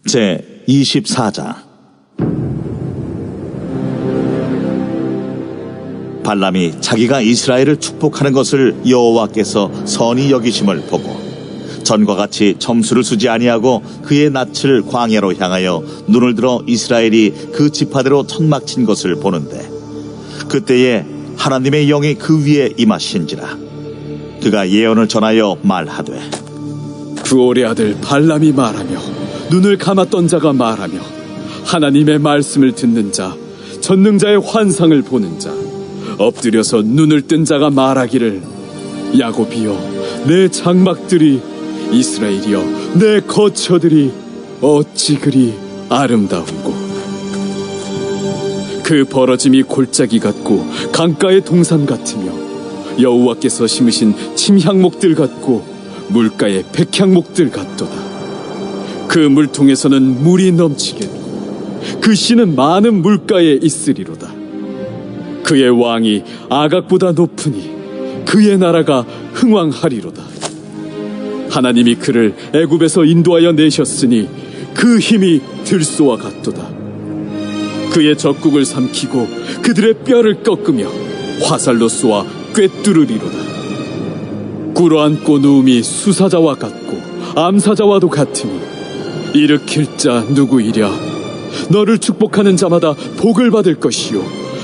제 24장. 발람이 자기가 이스라엘을 축복하는 것을 여호와께서 선히 여기심을 보고 전과 같이 점수를 쓰지 아니하고 그의 낯을 광야로 향하여 눈을 들어 이스라엘이 그 지파대로 천막친 것을 보는데, 그때에 하나님의 영이 그 위에 임하신지라. 그가 예언을 전하여 말하되, 부올의 아들 발람이 말하며 눈을 감았던 자가 말하며 하나님의 말씀을 듣는 자, 전능자의 환상을 보는 자, 엎드려서 눈을 뜬 자가 말하기를, 야곱이여 내 장막들이, 이스라엘이여 내 거처들이 어찌 그리 아름다운고. 그 벌어짐이 골짜기 같고 강가의 동산 같으며 여호와께서 심으신 침향목들 같고 물가의 백향목들 같도다. 그 물통에서는 물이 넘치겠고 그 씨는 많은 물가에 있으리로다. 그의 왕이 아각보다 높으니 그의 나라가 흥왕하리로다. 하나님이 그를 애굽에서 인도하여 내셨으니 그 힘이 들소와 같도다. 그의 적국을 삼키고 그들의 뼈를 꺾으며 화살로 쏘아 꿰뚫으리로다. 꿇어앉고 누움이 수사자와 같고 암사자와도 같으니 일으킬 자 누구이랴. 너를 축복하는 자마다 복을 받을 것이요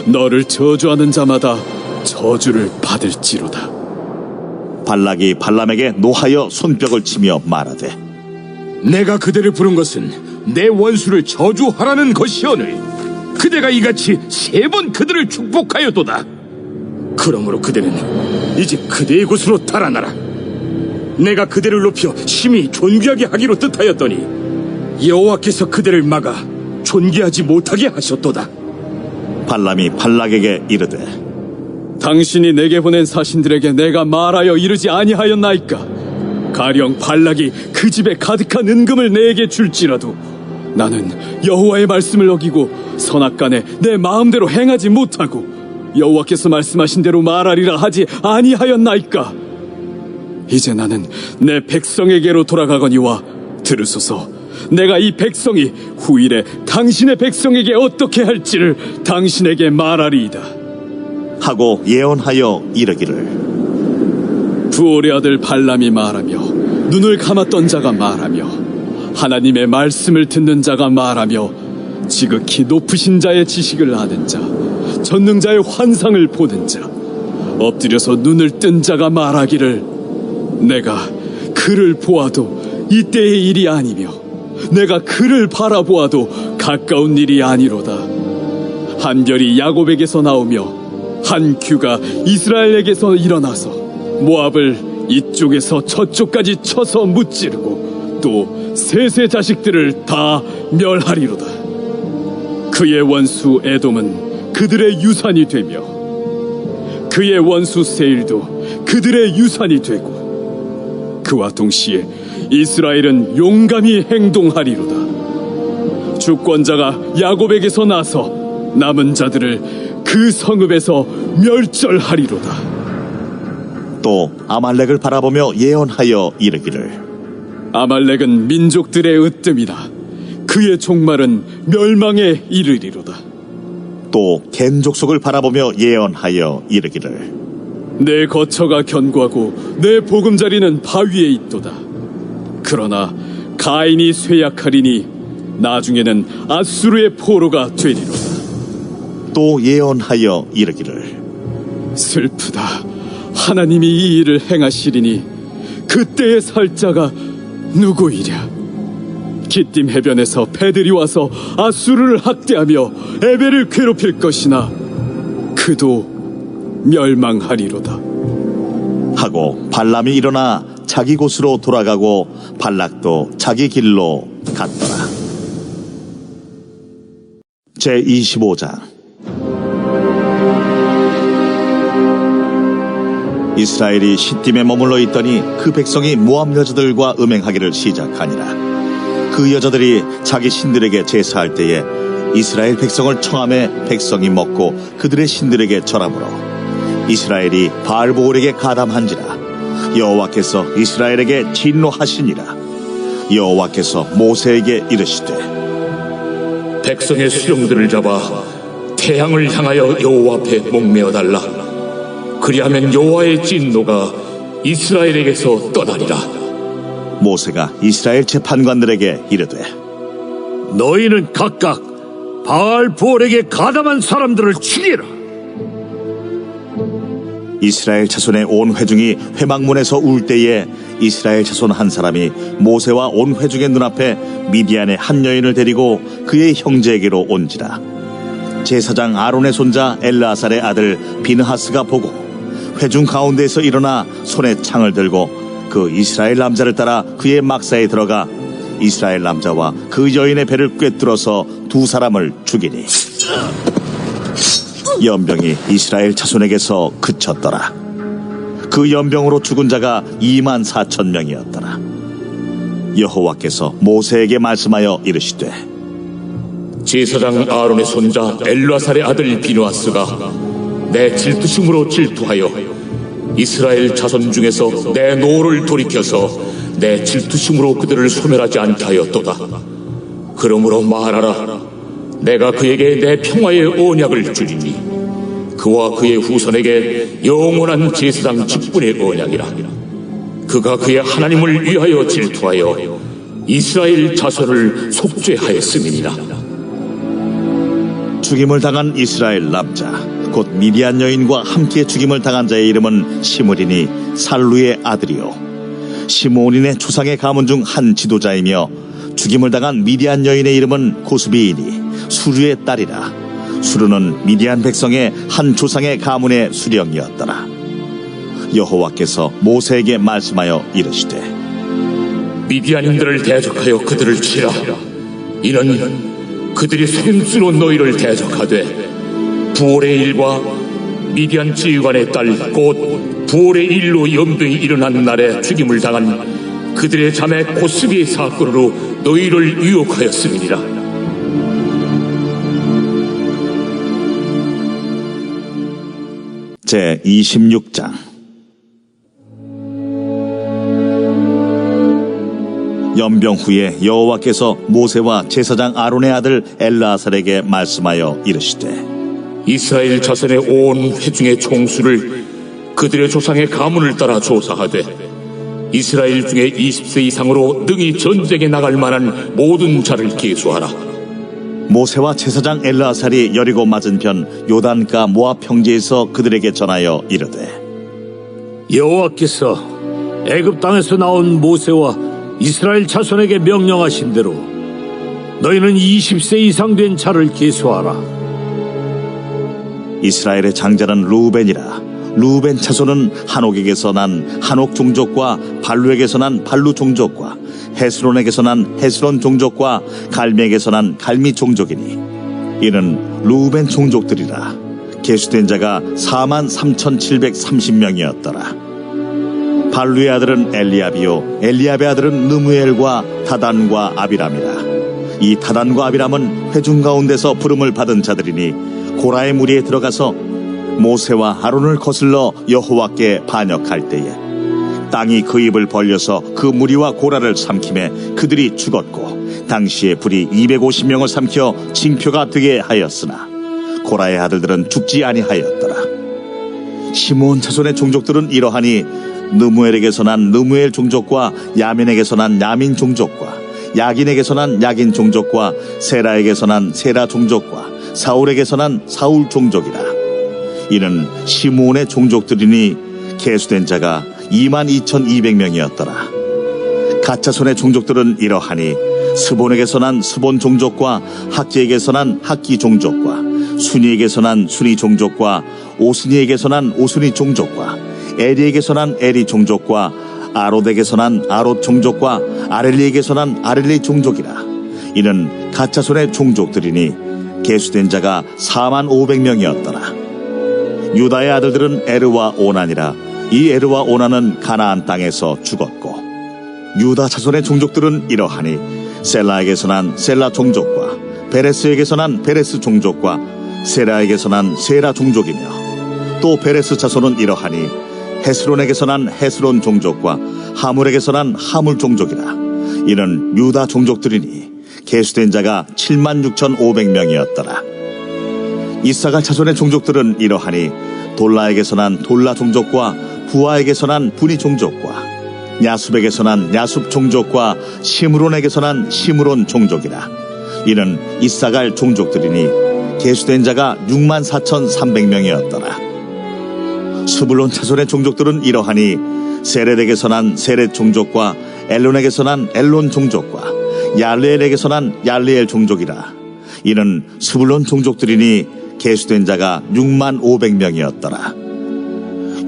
너를 저주하는 자마다 저주를 받을지로다. 발락이 발람에게 노하여 손뼉을 치며 말하되, 내가 그대를 부른 것은 내 원수를 저주하라는 것이오늘 그대가 이같이 3번 그들을 축복하였도다. 그러므로 그대는 이제 그대의 곳으로 달아나라. 내가 그대를 높여 심히 존귀하게 하기로 뜻하였더니 여호와께서 그대를 막아 존귀하지 못하게 하셨도다. 발람이 발락에게 이르되, 당신이 내게 보낸 사신들에게 내가 말하여 이르지 아니하였나이까? 가령 발락이 그 집에 가득한 은금을 내게 줄지라도 나는 여호와의 말씀을 어기고 선악간에 내 마음대로 행하지 못하고 여호와께서 말씀하신 대로 말하리라 하지 아니하였나이까? 이제 나는 내 백성에게로 돌아가거니와 들으소서. 내가 이 백성이 후일에 당신의 백성에게 어떻게 할지를 당신에게 말하리이다 하고 예언하여 이르기를, 부올의 아들 발람이 말하며 눈을 감았던 자가 말하며 하나님의 말씀을 듣는 자가 말하며 지극히 높으신 자의 지식을 아는 자, 전능자의 환상을 보는 자, 엎드려서 눈을 뜬 자가 말하기를, 내가 그를 보아도 이때의 일이 아니며 내가 그를 바라보아도 가까운 일이 아니로다. 한 별이 야곱에게서 나오며 한 규가 이스라엘에게서 일어나서 모압을 이쪽에서 저쪽까지 쳐서 무찌르고 또 셋의 자식들을 다 멸하리로다. 그의 원수 에돔은 그들의 유산이 되며 그의 원수 세일도 그들의 유산이 되고 그와 동시에 이스라엘은 용감히 행동하리로다. 주권자가 야곱에게서 나서 남은 자들을 그 성읍에서 멸절하리로다. 또 아말렉을 바라보며 예언하여 이르기를, 아말렉은 민족들의 으뜸이나 그의 종말은 멸망에 이르리로다. 또 겐 족속을 바라보며 예언하여 이르기를, 내 거처가 견고하고 내 보금자리는 바위에 있도다. 그러나 가인이 쇠약하리니 나중에는 아수르의 포로가 되리로다. 또 예언하여 이르기를, 슬프다. 하나님이 이 일을 행하시리니 그때의 살 자가 누구이랴. 기띔 해변에서 배들이 와서 아수르를 학대하며 에벨을 괴롭힐 것이나 그도 멸망하리로다. 하고 발람이 일어나 자기 곳으로 돌아가고 발락도 자기 길로 갔더라. 제 25장. 이스라엘이 시딤에 머물러 있더니 그 백성이 모압 여자들과 음행하기를 시작하니라. 그 여자들이 자기 신들에게 제사할 때에 이스라엘 백성을 청함에 백성이 먹고 그들의 신들에게 절하므로 이스라엘이 바알보올에게 가담한지라. 여호와께서 이스라엘에게 진노하시니라. 여호와께서 모세에게 이르시되 백성의 수령들을 잡아 태양을 향하여 여호와 앞에 목매어 달라. 그리하면 여호와의 진노가 이스라엘에게서 떠나리라. 모세가 이스라엘 재판관들에게 이르되 너희는 각각 바알 부올에게 가담한 사람들을 죽이라. 이스라엘 자손의 온 회중이 회막문에서 울 때에 이스라엘 자손 한 사람이 모세와 온 회중의 눈앞에 미디안의 한 여인을 데리고 그의 형제에게로 온지라. 제사장 아론의 손자 엘르아살의 아들 비느하스가 보고 회중 가운데에서 일어나 손에 창을 들고 그 이스라엘 남자를 따라 그의 막사에 들어가 이스라엘 남자와 그 여인의 배를 꿰뚫어서 두 사람을 죽이니 연병이 이스라엘 자손에게서 그쳤더라. 그 연병으로 죽은 자가 24,000명이었더라. 여호와께서 모세에게 말씀하여 이르시되 제사장 아론의 손자 엘르아살의 아들 비느하스가 내 질투심으로 질투하여 이스라엘 자손 중에서 내 노를 돌이켜서 내 질투심으로 그들을 소멸하지 않게 하였도다. 그러므로 말하라. 내가 그에게 내 평화의 언약을 주리니 그와 그의 후손에게 영원한 제사장 직분의 언약이라. 그가 그의 하나님을 위하여 질투하여 이스라엘 자손을 속죄하였음이니라. 죽임을 당한 이스라엘 남자 곧 미디안 여인과 함께 죽임을 당한 자의 이름은 시므리니 살루의 아들이요 시므온인의 조상의 가문 중 한 지도자이며 죽임을 당한 미디안 여인의 이름은 고스비이니 수르의 딸이라. 수르는 미디안 백성의 한 조상의 가문의 수령이었더라. 여호와께서 모세에게 말씀하여 이르시되 미디안인들을 대적하여 그들을 치라. 이는 그들이 소금수로 너희를 대적하되 부올의 일과 미디안 지휘관의 딸 곧 부올의 일로 염등이 일어난 날에 죽임을 당한 그들의 자매 고스비의 사건으로 너희를 유혹하였음이니라. 제 26장 연병 후에 여호와께서 모세와 제사장 아론의 아들 엘르아살에게 말씀하여 이르시되 이스라엘 자손의 온 회중의 총수를 그들의 조상의 가문을 따라 조사하되 이스라엘 중에 20세 이상으로 능히 전쟁에 나갈 만한 모든 자를 계수하라. 모세와 제사장 엘르아살이 여리고 맞은편 요단가 모압 평지에서 그들에게 전하여 이르되 여호와께서 애굽 땅에서 나온 모세와 이스라엘 자손에게 명령하신 대로 너희는 20세 이상 된 자를 계수하라. 이스라엘의 장자는 루벤이라. 루벤 자손은 한옥에게서 난 한옥 종족과 발루에게서 난 발루 종족과 헤스론에게서 난 헤스론 종족과 갈미에게서 난 갈미 종족이니 이는 루벤 종족들이라. 계수된 자가 43,730명이었더라. 발루의 아들은 엘리압이요 엘리압의 아들은 느무엘과 다단과 아비람이라. 이 다단과 아비람은 회중 가운데서 부름을 받은 자들이니 고라의 무리에 들어가서 모세와 아론을 거슬러 여호와께 반역할 때에 땅이 그 입을 벌려서 그 무리와 고라를 삼키매 그들이 죽었고 당시에 불이 250명을 삼켜 징표가 되게 하였으나 고라의 아들들은 죽지 아니하였더라. 시므온 자손의 종족들은 이러하니 느무엘에게서 난 느무엘 종족과 야민에게서 난 야민 종족과 야긴에게서 난 야긴 종족과 세라에게서 난 세라 종족과 사울에게서 난 사울 종족이라. 이는 시므온의 종족들이니 계수된 자가 22,200명이었더라. 갓자손의 종족들은 이러하니 스본에게서 난 스본 종족과 학기에게서 난 학기 종족과 순이에게서 난 순이 종족과 오스니에게서 난 오스니 종족과 에리에게서 난 에리 종족과 아롯에게서 난 아롯 종족과 아렐리에게서 난 아렐리 종족이라. 이는 갓자손의 종족들이니 계수된 자가 45,000명이었더라. 유다의 아들들은 에르와 오난이라. 이 에르와 오난은 가나안 땅에서 죽었고 유다 자손의 종족들은 이러하니 셀라에게서 난 셀라 종족과 베레스에게서 난 베레스 종족과 세라에게서 난 세라 종족이며 또 베레스 자손은 이러하니 헤스론에게서 난 헤스론 종족과 하물에게서 난 하물 종족이라. 이는 유다 종족들이니 계수된 자가 76,500명이었더라. 이사갈 자손의 종족들은 이러하니 돌라에게서 난 돌라 종족과 부하에게서 난 부니 종족과 야숲에게서 난 야숲 종족과 시므론에게서 난 시므론 종족이라. 이는 이사갈 종족들이니 계수된 자가 64,300명이었더라. 스불론 자손의 종족들은 이러하니 세렛에게서 난 세렛 종족과 엘론에게서 난 엘론 종족과 얄레엘에게서 난 얄레엘 종족이라. 이는 스불론 종족들이니 계수된 자가 65,500명이었더라.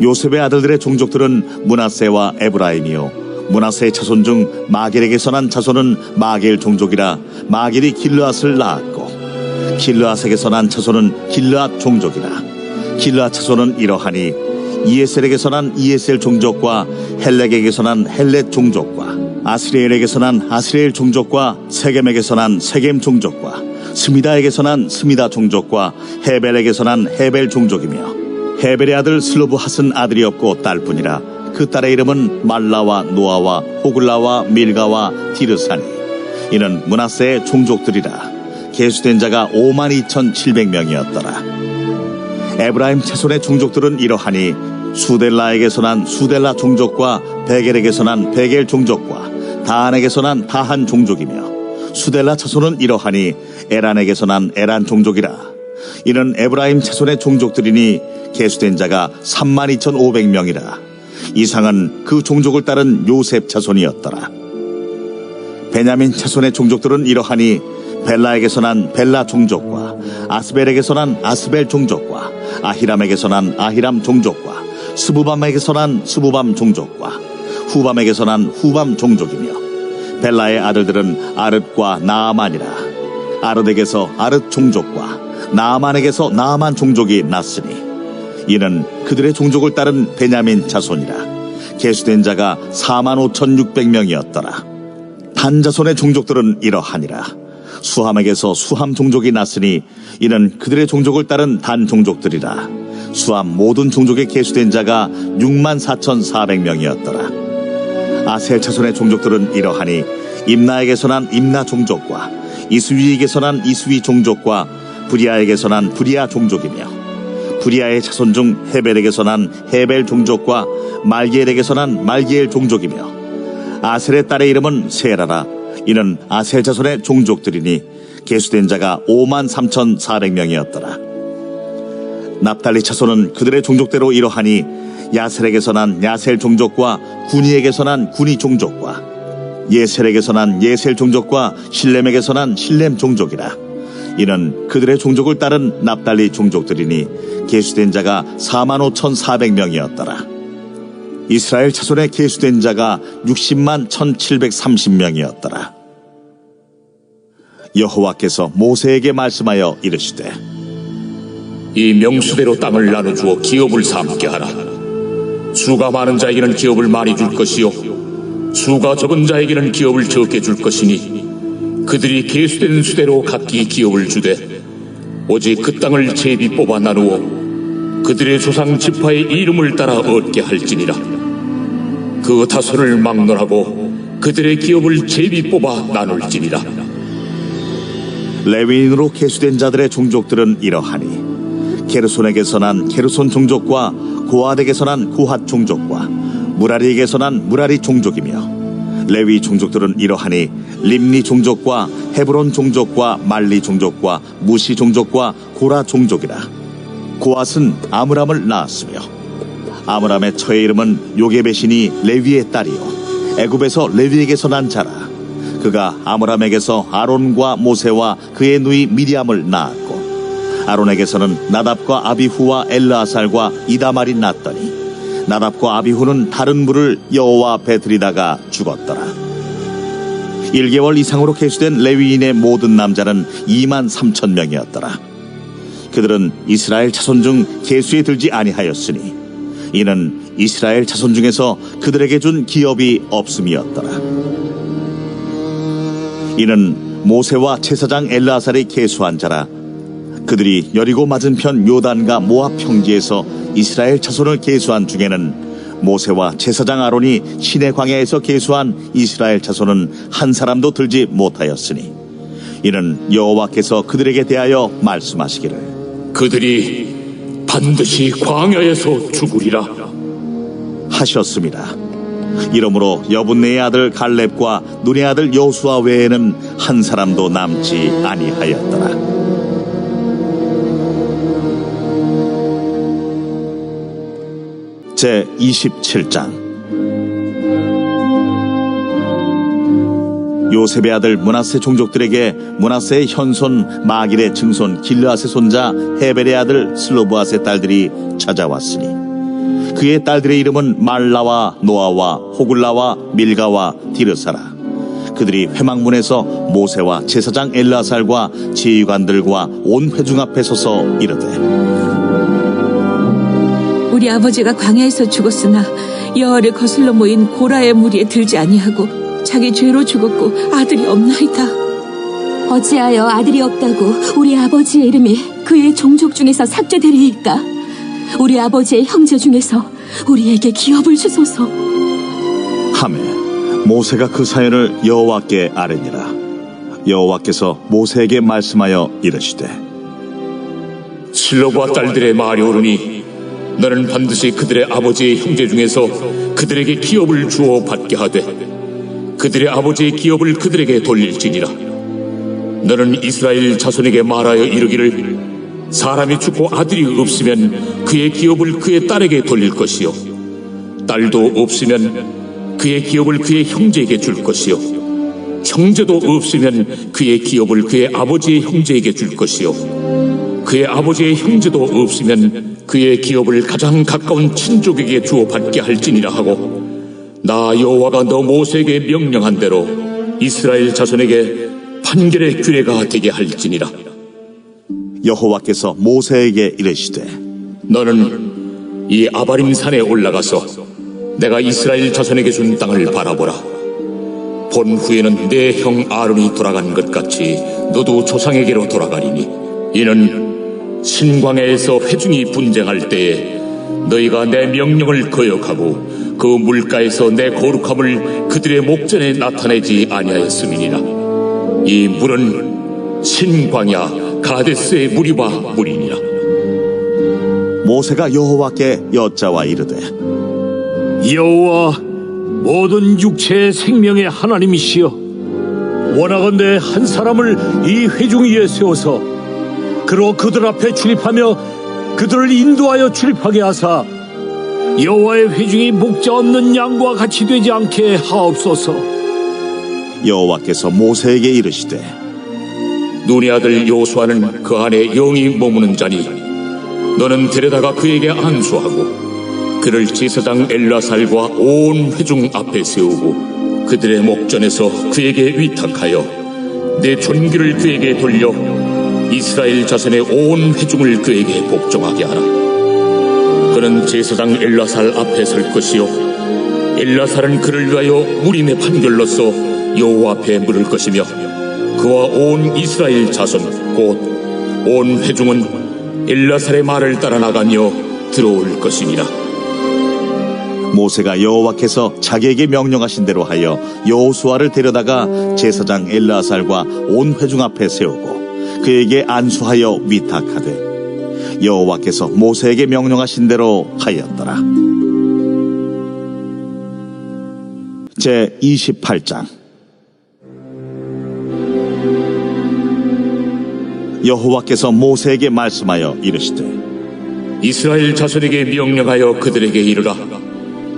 요셉의 아들들의 종족들은 므낫세와 에브라임이요 므낫세의 자손 중 마겔에게서 난 자손은 마겔 종족이라. 마겔이 길르앗을 낳았고 길르앗에게서 난 자손은 길르앗 종족이라. 길르앗 자손은 이러하니 이에셀에게서 난 이에셀 종족과 헬렉에게서 난 헬렉 종족과 아스리엘에게서 난 아스리엘 종족과 세겜에게서 난 세겜 종족과 스미다에게서 난 스미다 종족과 헤벨에게서 난 헤벨 종족이며 헤벨의 아들 슬로브핫은 아들이 없고 딸뿐이라. 그 딸의 이름은 말라와 노아와 호글라와 밀가와 디르사니. 이는 므낫세의 종족들이라. 계수된 자가 52,700명이었더라. 에브라임 자손의 종족들은 이러하니 수델라에게서 난 수델라 종족과 베겔에게서 난 베겔 종족과 다한에게서 난 다한 종족이며 수델라 자손은 이러하니 에란에게서 난 에란 종족이라. 이는 에브라임 자손의 종족들이니 계수된 자가 32,500명이라. 이상은 그 종족을 따른 요셉 자손이었더라. 베냐민 자손의 종족들은 이러하니 벨라에게서 난 벨라 종족과 아스벨에게서 난 아스벨 종족과 아히람에게서 난 아히람 종족과 스부밤에게서 난 스부밤 종족과 후밤에게서 난 후밤 종족이며 벨라의 아들들은 아릇과 나아만이라. 아릇에게서 아릇 종족과 나아만에게서 나아만 종족이 났으니 이는 그들의 종족을 따른 베냐민 자손이라. 계수된 자가 45,600명이었더라. 단 자손의 종족들은 이러하니라. 수함에게서 수함 종족이 났으니 이는 그들의 종족을 따른 단 종족들이라. 수함 모든 종족에 계수된 자가 64,400명이었더라. 아셀 자손의 종족들은 이러하니 임나에게서 난 임나 종족과 이스위에게서 난 이스위 종족과 브리아에게서 난 브리아 종족이며 브리아의 자손 중 헤벨에게서 난 헤벨 종족과 말기엘에게서 난 말기엘 종족이며 아셀의 딸의 이름은 세라라. 이는 아셀 자손의 종족들이니 계수된 자가 53,400명이었더라. 납달리 자손은 그들의 종족대로 이러하니 야셀에게서 난 야셀 종족과 구니에게서 난 구니 종족과 예셀에게서 난 예셀 종족과 실렘에게서 난 실렘 종족이라. 이는 그들의 종족을 따른 납달리 종족들이니 계수된 자가 45,400명이었더라. 이스라엘 자손의 계수된 자가 601,730명이었더라. 여호와께서 모세에게 말씀하여 이르시되 이 명수대로 땅을 나눠주어 기업을 삼게 하라. 수가 많은 자에게는 기업을 많이 줄 것이요 수가 적은 자에게는 기업을 적게 줄 것이니 그들이 계수된 수대로 각기 기업을 주되 오직 그 땅을 제비 뽑아 나누어 그들의 조상 지파의 이름을 따라 얻게 할지니라. 그 다소를 막론하고 그들의 기업을 제비 뽑아 나눌지니라. 레위인으로 계수된 자들의 종족들은 이러하니 게르손에게서 난 게르손 종족과 고핫에게서 난 고핫 종족과 무라리에게서 난 무라리 종족이며 레위 종족들은 이러하니 림니 종족과 헤브론 종족과 말리 종족과 무시 종족과 고라 종족이라. 고핫은 아므람을 낳았으며 아므람의 처의 이름은 요게벳이니 레위의 딸이요 애굽에서 레위에게서 난 자라. 그가 아므람에게서 아론과 모세와 그의 누이 미리암을 낳았고 아론에게서는 나답과 아비후와 엘르아살과 이다말이 낳았더니 나답과 아비후는 다른 물을 여호와 앞에 들이다가 죽었더라. 1개월 이상으로 계수된 레위인의 모든 남자는 23,000명이었더라. 그들은 이스라엘 자손 중 계수에 들지 아니하였으니 이는 이스라엘 자손 중에서 그들에게 준 기업이 없음이었더라. 이는 모세와 제사장 엘르아살이 계수한 자라. 그들이 여리고 맞은편 요단과 모압 평지에서 이스라엘 자손을 계수한 중에는 모세와 제사장 아론이 시내 광야에서 계수한 이스라엘 자손은 한 사람도 들지 못하였으니 이는 여호와께서 그들에게 대하여 말씀하시기를 그들이 반드시 광야에서 죽으리라 하셨습니다. 이러므로 여분네의 아들 갈렙과 눈의 아들 여호수아 외에는 한 사람도 남지 아니하였더라. 제 27장. 요셉의 아들 므낫세 종족들에게 므낫세의 현손 마길의 증손 길르앗의 손자 헤벨의 아들 슬로브앗의 딸들이 찾아왔으니 그의 딸들의 이름은 말라와 노아와 호글라와 밀가와 디르사라. 그들이 회막문에서 모세와 제사장 엘르아살과 지휘관들과 온 회중 앞에 서서 이르되 우리 아버지가 광야에서 죽었으나 여호와를 거슬러 모인 고라의 무리에 들지 아니하고 자기 죄로 죽었고 아들이 없나이다. 어찌하여 아들이 없다고 우리 아버지의 이름이 그의 종족 중에서 삭제되리이까? 우리 아버지의 형제 중에서 우리에게 기업을 주소서. 하매 모세가 그 사연을 여호와께 아뢰니라. 여호와께서 모세에게 말씀하여 이르시되 실로브와 딸들의 말이 옳으니 너는 반드시 그들의 아버지의 형제 중에서 그들에게 기업을 주어 받게 하되 그들의 아버지의 기업을 그들에게 돌릴지니라. 너는 이스라엘 자손에게 말하여 이르기를 사람이 죽고 아들이 없으면 그의 기업을 그의 딸에게 돌릴 것이요 딸도 없으면 그의 기업을 그의 형제에게 줄 것이요 형제도 없으면 그의 기업을 그의 아버지의 형제에게 줄 것이요 그의 아버지의 형제도 없으면 그의 기업을 가장 가까운 친족에게 주어 받게 할지니라 하고 나 여호와가 너 모세에게 명령한 대로 이스라엘 자손에게 판결의 규례가 되게 할지니라. 여호와께서 모세에게 이르시되 너는 이 아바림 산에 올라가서 내가 이스라엘 자손에게 준 땅을 바라보라. 본 후에는 내 형 아론이 돌아간 것 같이 너도 조상에게로 돌아가리니 이는 신광야에서 회중이 분쟁할 때에 너희가 내 명령을 거역하고 그 물가에서 내 거룩함을 그들의 목전에 나타내지 아니하였음이니라. 이 물은 신광야 가데스의 무리와 물이니라. 모세가 여호와께 여짜와 이르되 여호와 모든 육체의 생명의 하나님이시여, 원하건대 한 사람을 이 회중 위에 세워서 그로 그들 앞에 출입하며 그들을 인도하여 출입하게 하사 여호와의 회중이 목자 없는 양과 같이 되지 않게 하옵소서. 여호와께서 모세에게 이르시되 눈의 아들 여호수아는 그 안에 영이 머무는 자니 너는 데려다가 그에게 안수하고 그를 제사장 엘르아살과 온 회중 앞에 세우고 그들의 목전에서 그에게 위탁하여 내 존귀를 그에게 돌려 이스라엘 자손의 온 회중을 그에게 복종하게 하라. 그는 제사장 엘르아살 앞에 설 것이요 엘르아살은 그를 위하여 무림의 판결로서 여호와 앞에 물을 것이며 그와 온 이스라엘 자손 곧 온 회중은 엘르아살의 말을 따라 나가며 들어올 것이니라. 모세가 여호와께서 자기에게 명령하신 대로 하여 여호수아를 데려다가 제사장 엘르아살과 온 회중 앞에 세우고 그에게 안수하여 위탁하되 여호와께서 모세에게 명령하신 대로 하였더라. 제 28장. 여호와께서 모세에게 말씀하여 이르시되 이스라엘 자손에게 명령하여 그들에게 이르라.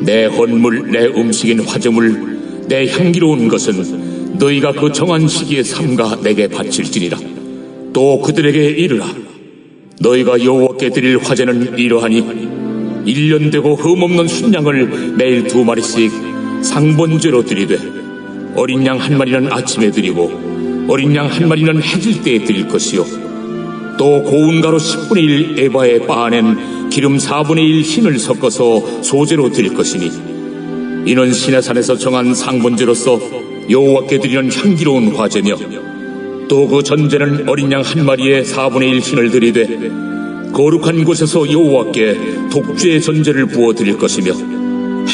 내 헌물 내 음식인 화제물 내 향기로운 것은 너희가 그 정한 시기에 삼가 내게 바칠지니라. 또 그들에게 이르라. 너희가 여호와께 드릴 화제는 이러하니 1년 되고 흠없는 순양을 매일 2마리씩 상번제로 드리되 어린 양 1마리는 아침에 드리고 어린 양 1마리는 해질 때에 드릴 것이요 또 고운 가루 10분의 1 에바에 빻아낸 기름 4분의 1 흰을 섞어서 소제로 드릴 것이니 이는 시내산에서 정한 상번제로서 여호와께 드리는 향기로운 화제며 또 그 전제는 어린 양 1마리에 4분의 1 흰을 드리되 거룩한 곳에서 여호와께 독주의 전제를 부어 드릴 것이며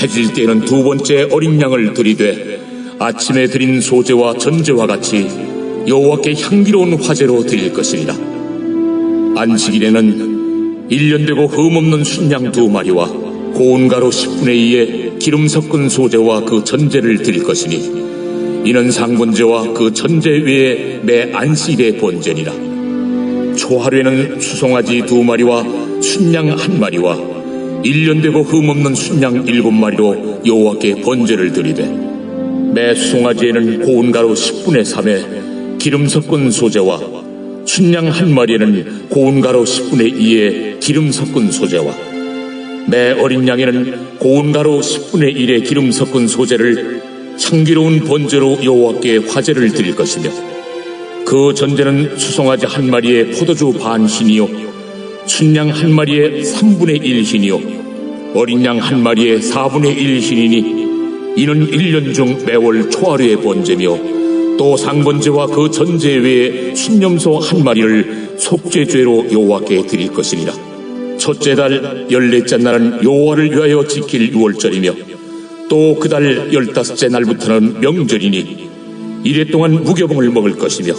해질 때에는 두 번째 어린 양을 드리되 아침에 드린 소제와 전제와 같이 여호와께 향기로운 화제로 드릴 것이니라. 안식일에는 1년 되고 흠없는 순양 2마리와 고운 가루 10분의 2에 기름 섞은 소제와 그 전제를 드릴 것이니 이는 상번제와 그 전제 외에 매 안식일의 번제니라. 초하루에는 수송아지 2마리와 순양 1마리와 1년 되고 흠없는 순양 7마리로 여호와께 번제를 드리되 매 수송아지에는 고운 가루 10분의 3에 기름 섞은 소제와 순양 1마리에는 고운 가루 10분의 2에 기름 섞은 소제와 매 어린 양에는 고운 가루 10분의 1에 기름 섞은 소제를 향기로운 번제로 여호와께 화제를 드릴 것이며 그 전제는 수송아지 1마리에 포도주 반 흰이요 순양 1마리에 3분의 1 흰이요 어린 양 1마리에 4분의 1 흰이니 이는 1년 중 매월 초하루의 번제며 또 상번제와 그 전제 외에 순염소 1마리를 속죄죄로 여호와께 드릴 것이니라. 첫째 달 14째 날은 여호와를 위하여 지킬 유월절이며 또 그 달 15째 날부터는 명절이니 이래 동안 무교봉을 먹을 것이며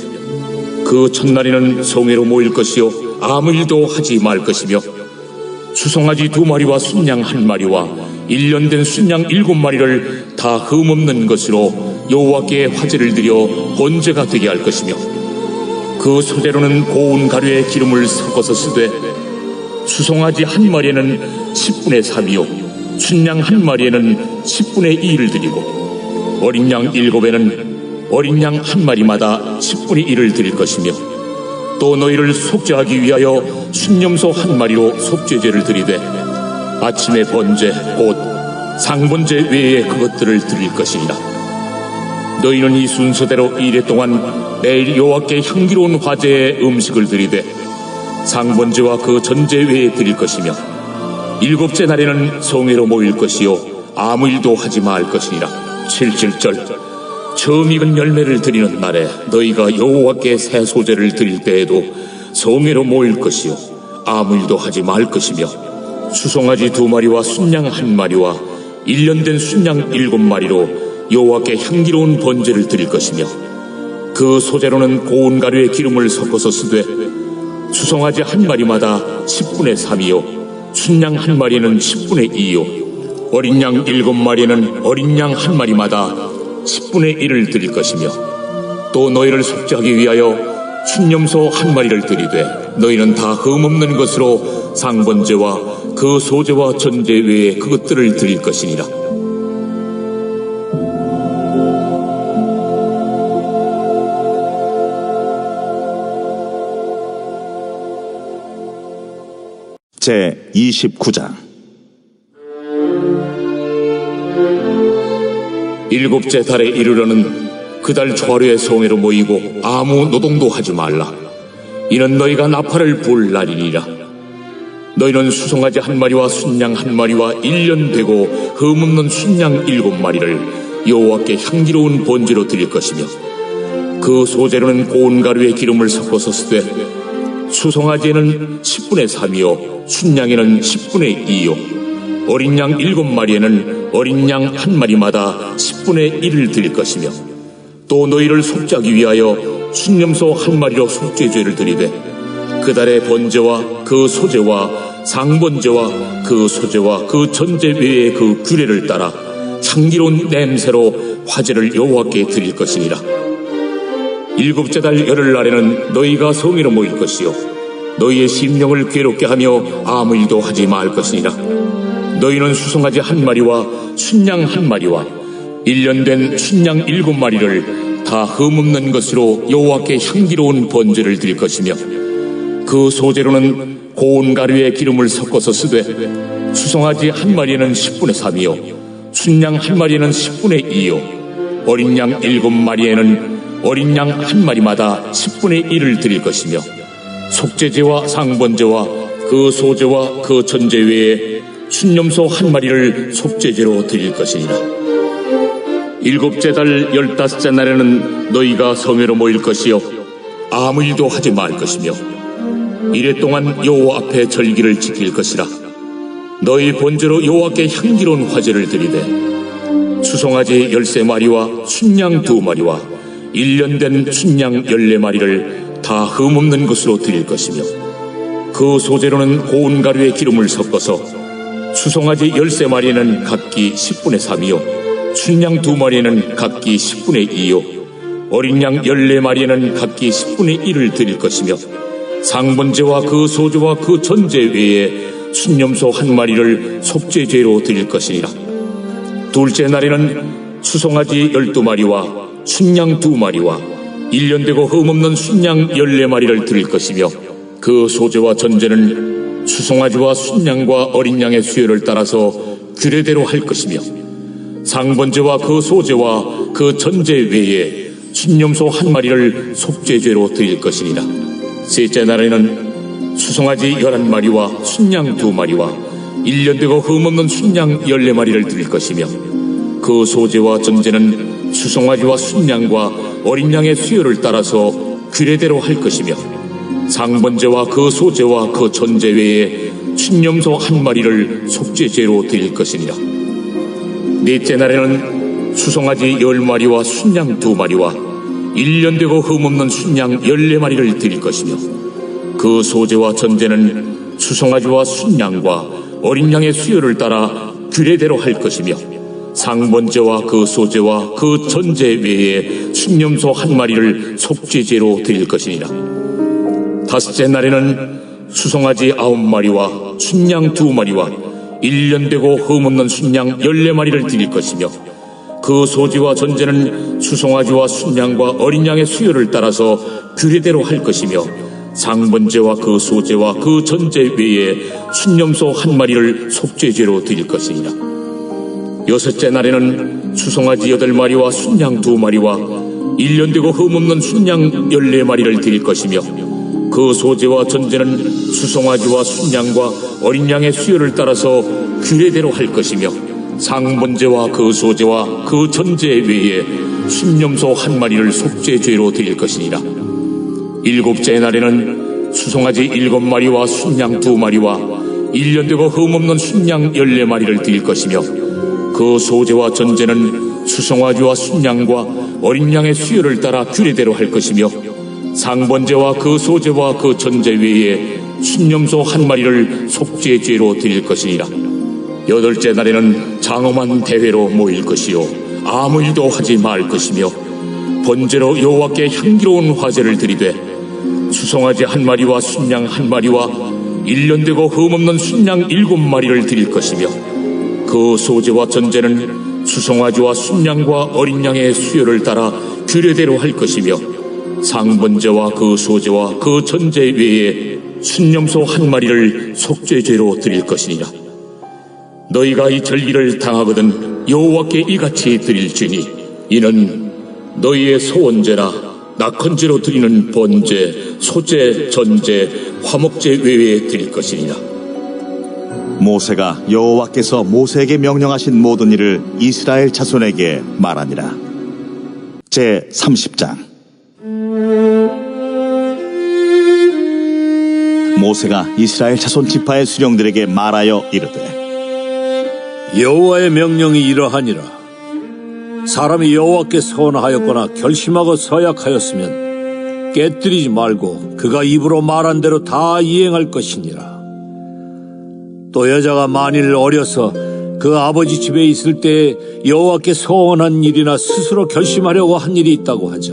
그 첫날에는 성회로 모일 것이요 아무 일도 하지 말 것이며 수송아지 2마리와 순양 1마리와 1년 된 순양 7마리를 다 흠없는 것으로 여호와께 화제를 드려 번제가 되게 할 것이며 그 소재로는 고운 가루에 기름을 섞어서 쓰되 수송아지 1마리에는 10분의 3이요 순양 1마리에는 10분의 2를 드리고 어린 양 7에는 어린 양 1마리마다 10분의 1을 드릴 것이며 또 너희를 속죄하기 위하여 순염소 1마리로 속죄제를 드리되 아침의 번제 곧 상번제 외에 그것들을 드릴 것이니라. 너희는 이 순서대로 이래 동안 매일 여호와께 향기로운 화제의 음식을 드리되 상번제와 그 전제 외에 드릴 것이며 7째 날에는 성회로 모일 것이요 아무 일도 하지 말 것이니라. 77절 처음 익은 열매를 드리는 날에 너희가 여호와께 새 소제를 드릴 때에도 성회로 모일 것이요 아무 일도 하지 말 것이며 수송아지 2마리와 순양 1마리와 1년 된 순양 7마리로 여호와께 향기로운 번제를 드릴 것이며 그 소제로는 고운 가루에 기름을 섞어서 쓰되 수송아지 1마리마다 10분의 3이요 순양 1마리는 10분의 2요 어린 양 7마리는 어린 양 1마리마다 10분의 1을 드릴 것이며 또 너희를 속죄하기 위하여 순염소 1마리를 드리되 너희는 다 흠없는 것으로 상번제와 그 소제와 전제 외에 그것들을 드릴 것이니라. 제 29장 7째 달에 이르러는 그 달 초하루에 성회로 모이고 아무 노동도 하지 말라. 이는 너희가 나팔을 불 날이니라. 너희는 수송아지 1마리와 순양 1마리와 1년 되고 흠없는 순양 7마리를 여호와께 향기로운 번제로 드릴 것이며 그 소제로는 고운 가루에 기름을 섞어서 쓰되 수송아지에는 10분의 3이요 순양에는 10분의 2요 어린 양 7마리에는 어린 양 1마리마다 10분의 1을 드릴 것이며 또 너희를 속죄하기 위하여 순염소 1마리로 속죄죄를 드리되 그 달의 번제와 그 소제와 상번제와 그 소제와 그 전제 외에 그 규례를 따라 향기로운 냄새로 화제를 여호와께 드릴 것이니라. 7째 달 열흘날에는 너희가 성회로 모일 것이요 너희의 심령을 괴롭게 하며 아무 일도 하지 말 것이니라. 너희는 수송아지 1마리와 순양 1마리와 1년 된 순양 7마리를 다 흠없는 것으로 여호와께 향기로운 번제를 드릴 것이며 그 소제로는 고운 가루에 기름을 섞어서 쓰되 수송아지 1마리에는 10분의 3이요 순양 1마리에는 10분의 2요 어린 양 7마리에는 어린 양 1마리마다 10분의 1을 드릴 것이며 속죄제와 상번제와 그 소제와 그 전제 외에 순염소 1마리를 속죄제로 드릴 것이니라. 7째 달 15째 날에는 너희가 성회로 모일 것이요 아무 일도 하지 말 것이며 이래 동안 여호와 앞에 절기를 지킬 것이라. 너희 본제로 여호와께 향기로운 화제를 드리되 수송아지 13마리와 순양 2마리와 1년 된 순양 14마리를 다 흠없는 것으로 드릴 것이며 그 소재로는 고운 가루에 기름을 섞어서 수송아지 13마리는 각기 10분의 3이요 순양 2마리는 각기 10분의 2요 어린 양 14마리는 각기 10분의 1을 드릴 것이며 상번제와 그 소제와 그 전제 외에 순념소 1마리를 속죄제로 드릴 것이니라. 둘째 날에는 수송아지 12마리와 순양 2마리와 1년 되고 흠없는 순양 14마리를 드릴 것이며 그 소제와 전제는 수송아지와 순양과 어린 양의 수요를 따라서 규례대로 할 것이며 상번제와 그 소제와 그 전제 외에 순념소 1마리를 속죄죄로 드릴 것이니라. 셋째 날에는 수송아지 11마리와 순양 2마리와 1년 되고 흠없는 순양 14마리를 드릴 것이며 그 소제와 전제는 수송아지와 순양과 어린 양의 수요를 따라서 규례대로 할 것이며 상번제와 그 소제와 그 전제 외에 순념소 1마리를 속죄죄로 드릴 것이니라. 넷째 날에는 수송아지 10마리와 순양 2마리와 1년 되고 흠없는 순양 14마리를 드릴 것이며 그 소제와 전제는 수송아지와 순양과 어린 양의 수요를 따라 규례대로 할 것이며 상번제와 그 소제와 그 전제 외에 순념소 1마리를 속죄죄로 드릴 것이니라. 다섯째 날에는 수송아지 9마리와 순양 2마리와 1년 되고 흠없는 순양 14마리를 드릴 것이며 그 소지와 전제는 수송아지와 순양과 어린 양의 수요를 따라서 규례대로 할 것이며 상번제와 그 소제와 그 전제 외에 순념소 1마리를 속죄죄로 드릴 것이니라. 여섯째 날에는 수송아지 8마리와 순양 2마리와 1년 되고 흠없는 순양 14마리를 드릴 것이며 그 소제와 전제는 수송아지와 순양과 어린 양의 수요를 따라서 규례대로 할 것이며 상번제와 그 소제와 그 전제 외에 순념소 1마리를 속죄죄로 드릴 것이니라. 일곱째 날에는 수송아지 7마리와 순양 2마리와 1년 되고 흠없는 순양 14마리를 드릴 것이며 그 소제와 전제는 수송아지와 순양과 어린 양의 수요를 따라 규례대로 할 것이며 상번제와 그 소제와 그 전제 외에 순념소 1마리를 속죄죄로 드릴 것이니라. 여덟째 날에는 장엄한 대회로 모일 것이요 아무 일도 하지 말 것이며 번제로 여호와께 향기로운 화제를 드리되 수송아지 1마리와 순양 1마리와 1년 되고 흠없는 순양 7마리를 드릴 것이며 그 소제와 전제는 수송아지와 순양과 어린 양의 수요를 따라 규례대로 할 것이며 상번제와 그 소제와 그 전제 외에 순념소 1마리를 속죄죄로 드릴 것이니라. 너희가 이 절기를 당하거든 여호와께 이같이 드릴지니 이는 너희의 소원제나 낙헌제로 드리는 번제, 소제, 전제, 화목제 외에 드릴 것이니라. 모세가 여호와께서 모세에게 명령하신 모든 일을 이스라엘 자손에게 말하니라. 제 30장. 모세가 이스라엘 자손 지파의 수령들에게 말하여 이르되 여호와의 명령이 이러하니라. 사람이 여호와께 서원하였거나 결심하고 서약하였으면 깨뜨리지 말고 그가 입으로 말한 대로 다 이행할 것이니라. 또 여자가 만일 어려서 그 아버지 집에 있을 때 여호와께 서원한 일이나 스스로 결심하려고 한 일이 있다고 하자.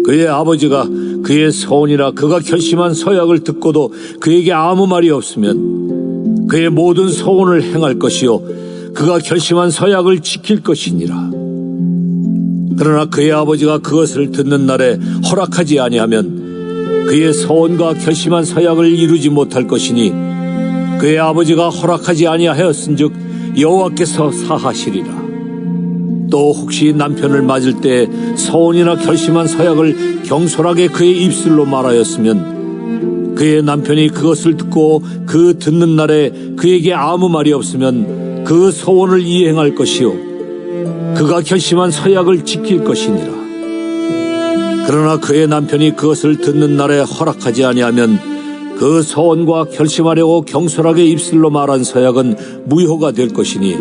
그의 아버지가 그의 서원이나 그가 결심한 서약을 듣고도 그에게 아무 말이 없으면 그의 모든 서원을 행할 것이요 그가 결심한 서약을 지킬 것이니라. 그러나 그의 아버지가 그것을 듣는 날에 허락하지 아니하면 그의 서원과 결심한 서약을 이루지 못할 것이니 그의 아버지가 허락하지 아니하였은즉 여호와께서 사하시리라. 또 혹시 남편을 맞을 때 서원이나 결심한 서약을 경솔하게 그의 입술로 말하였으면 그의 남편이 그것을 듣고 그 듣는 날에 그에게 아무 말이 없으면 그 서원을 이행할 것이요 그가 결심한 서약을 지킬 것이니라. 그러나 그의 남편이 그것을 듣는 날에 허락하지 아니하면 그 서원과 결심하려고 경솔하게 입술로 말한 서약은 무효가 될 것이니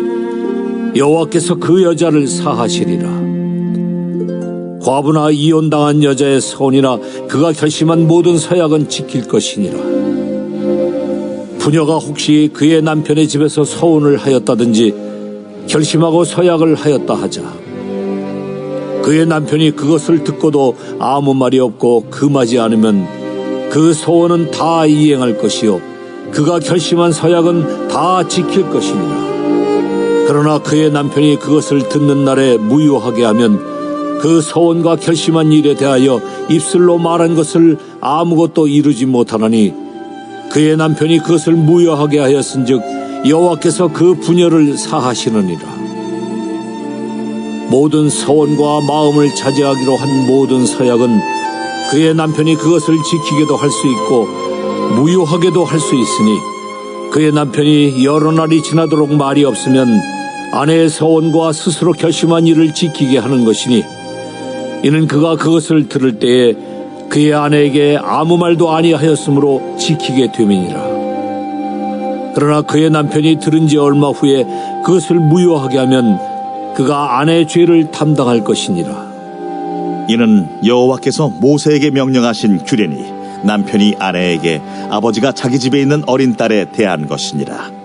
여호와께서 그 여자를 사하시리라. 과부나 이혼당한 여자의 서원이나 그가 결심한 모든 서약은 지킬 것이니라. 부녀가 혹시 그의 남편의 집에서 서원을 하였다든지 결심하고 서약을 하였다 하자. 그의 남편이 그것을 듣고도 아무 말이 없고 금하지 않으면 그 서원은 다 이행할 것이요 그가 결심한 서약은 다 지킬 것이니라. 그러나 그의 남편이 그것을 듣는 날에 무효하게 하면 그 서원과 결심한 일에 대하여 입술로 말한 것을 아무것도 이루지 못하나니 그의 남편이 그것을 무효하게 하였은즉 여호와께서 그 부녀를 사하시느니라. 모든 서원과 마음을 자제하기로 한 모든 서약은 그의 남편이 그것을 지키게도 할 수 있고 무효하게도 할 수 있으니 그의 남편이 여러 날이 지나도록 말이 없으면 아내의 서원과 스스로 결심한 일을 지키게 하는 것이니 이는 그가 그것을 들을 때에 그의 아내에게 아무 말도 아니하였으므로 지키게 됨이니라. 그러나 그의 남편이 들은 지 얼마 후에 그것을 무효하게 하면 그가 아내의 죄를 담당할 것이니라. 이는 여호와께서 모세에게 명령하신 규례니 남편이 아내에게 아버지가 자기 집에 있는 어린 딸에 대한 것이니라.